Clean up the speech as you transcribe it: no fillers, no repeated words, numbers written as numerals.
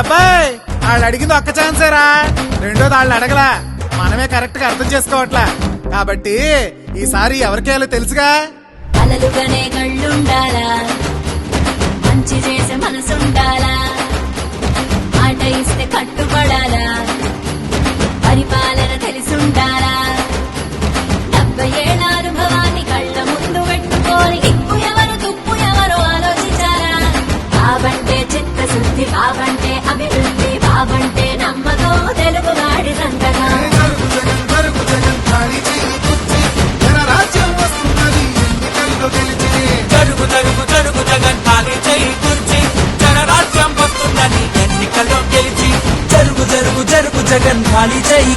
అబ్బాయి వాళ్ళు అడిగింది ఒక్క ఛాన్సేరా, రెండోది వాళ్ళు అడగలా, మనమే కరెక్ట్ గా అర్థం చేసుకోవట్లా. కాబట్టి ఈసారి ఎవరికేయాలో తెలుసుగా. అలలుగానే కళ్ళుండాలా, మంచి చేసే మనసుండాలా, మాట ఇస్తే కట్టుబడాలా, పరిపాలన తెలిసుండాలా, 70 ఏళ్ల అనుభవాన్ని కళ్ళ ముందు పెట్టుకొని దిక్కు ఎవరు తుప్పు ఎవరు ఆలోచించారా. బాబంటే చిత్తశుద్ధి, బాబంటే అభివృద్ధి, బాబంటే నమ్మకం తెలుగువాడి సంతగా. జరుగు జరుగు జరుగు జగన్ ఖాళీ చేయి కుర్చీ, జనరాజ్యం వస్తుందని ఎన్నికల్లో గెలిచి. జరుగు జరుగు జరుగు జగన్ ఖాళీ చేయి